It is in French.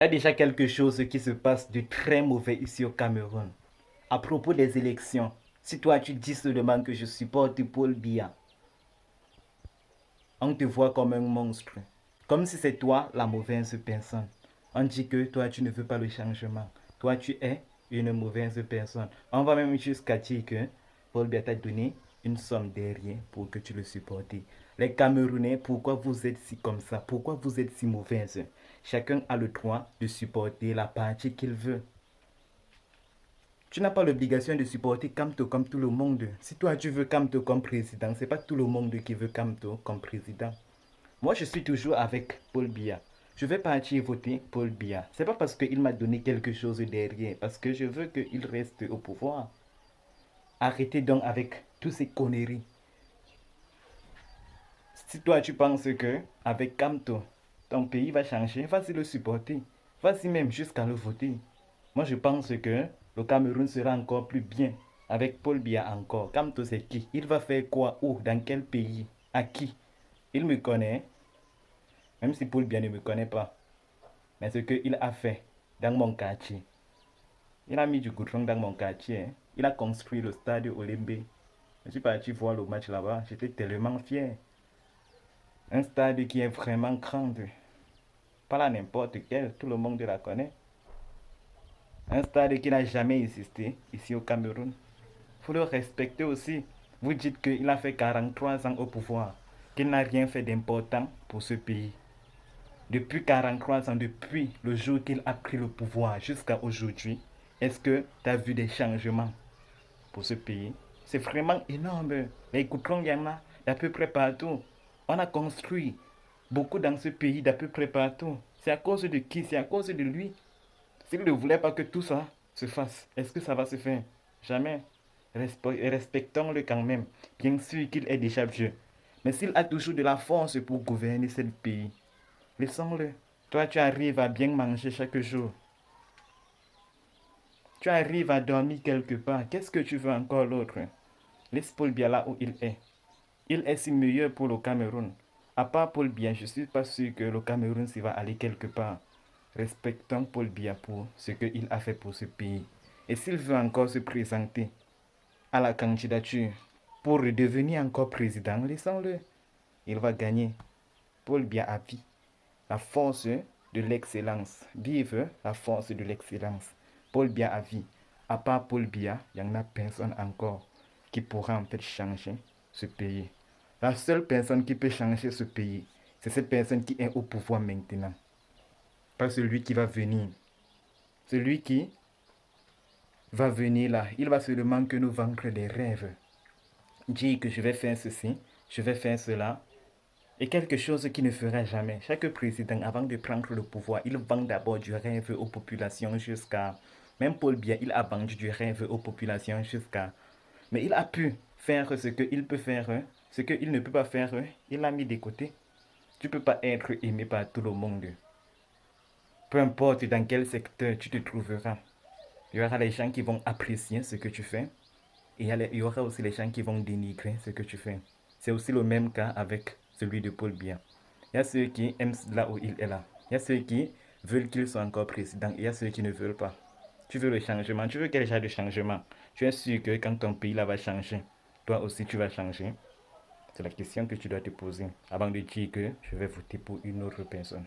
Il y a déjà quelque chose qui se passe de très mauvais ici au Cameroun. À propos des élections, si toi tu dis seulement que je supporte Paul Biya, on te voit comme un monstre. Comme si c'est toi la mauvaise personne. On dit que toi tu ne veux pas le changement. Toi tu es une mauvaise personne. On va même jusqu'à dire que Paul Biya t'a donné une somme derrière pour que tu le supportes. Les Camerounais, pourquoi vous êtes si comme ça? Pourquoi vous êtes si mauvaise? Chacun a le droit de supporter la partie qu'il veut. Tu n'as pas l'obligation de supporter Kamto comme tout le monde. Si toi tu veux Kamto comme président, c'est pas tout le monde qui veut Kamto comme président. Moi je suis toujours avec Paul Biya. Je vais partir voter Paul Biya. C'est pas parce qu'il m'a donné quelque chose derrière, parce que je veux qu'il reste au pouvoir. Arrêtez donc avec toutes ces conneries. Si toi tu penses que avec Kamto, ton pays va changer, vas-y le supporter. Vas-y même jusqu'à le voter. Moi je pense que le Cameroun sera encore plus bien avec Paul Biya encore. Kamto c'est qui? Il va faire quoi? Où? Dans quel pays? À qui? Il me connaît, même si Paul Biya ne me connaît pas. Mais ce qu'il a fait dans mon quartier, il a mis du goudron dans mon quartier, hein. Il a construit le stade Olembe. Je suis parti voir le match là-bas, j'étais tellement fier. Un stade qui est vraiment grand. Pas là n'importe quel, tout le monde la connaît. Un stade qui n'a jamais existé ici au Cameroun. Il faut le respecter aussi. Vous dites qu'il a fait 43 ans au pouvoir, qu'il n'a rien fait d'important pour ce pays. Depuis 43 ans, depuis le jour qu'il a pris le pouvoir jusqu'à aujourd'hui, est-ce que tu as vu des changements pour ce pays? C'est vraiment énorme. Les goudrons, il y en a d'à peu près partout. On a construit beaucoup dans ce pays d'à peu près partout. C'est à cause de qui? C'est à cause de lui. S'il ne voulait pas que tout ça se fasse, est-ce que ça va se faire? Jamais. Respectons-le quand même. Bien sûr qu'il est déjà vieux. Mais s'il a toujours de la force pour gouverner ce pays, laissons-le. Toi, tu arrives à bien manger chaque jour. Tu arrives à dormir quelque part. Qu'est-ce que tu veux encore l'autre? Laisse Paul Biya là où il est. Il est si meilleur pour le Cameroun. À part Paul Biya, je ne suis pas sûr que le Cameroun s'y va aller quelque part. Respectons Paul Biya pour ce qu'il a fait pour ce pays. Et s'il veut encore se présenter à la candidature pour redevenir encore président, laissons-le. Il va gagner. Paul Biya a vie. La force de l'excellence. Vive la force de l'excellence. Paul Biya a vie. À part Paul Biya, il n'y en a personne encore qui pourra en fait changer ce pays. La seule personne qui peut changer ce pays, c'est cette personne qui est au pouvoir maintenant. Pas celui qui va venir. Celui qui va venir là, il va seulement que nous vendre des rêves. Dire que je vais faire ceci, je vais faire cela. Et quelque chose qui ne fera jamais. Chaque président, avant de prendre le pouvoir, il vend d'abord du rêve aux populations jusqu'à... Même Paul Biya, il a vendu du rêve aux populations jusqu'à... Mais il a pu faire ce qu'il peut faire, ce qu'il ne peut pas faire, il l'a mis de côté. Tu ne peux pas être aimé par tout le monde. Peu importe dans quel secteur tu te trouveras. Il y aura les gens qui vont apprécier ce que tu fais. Et il y aura aussi les gens qui vont dénigrer ce que tu fais. C'est aussi le même cas avec celui de Paul Biya. Il y a ceux qui aiment là où il est là. Il y a ceux qui veulent qu'il soit encore président. Et il y a ceux qui ne veulent pas. Tu veux le changement. Tu veux quel genre de changement? Tu es sûr que quand ton pays là va changer, toi aussi tu vas changer? C'est la question que tu dois te poser avant de dire que je vais voter pour une autre personne.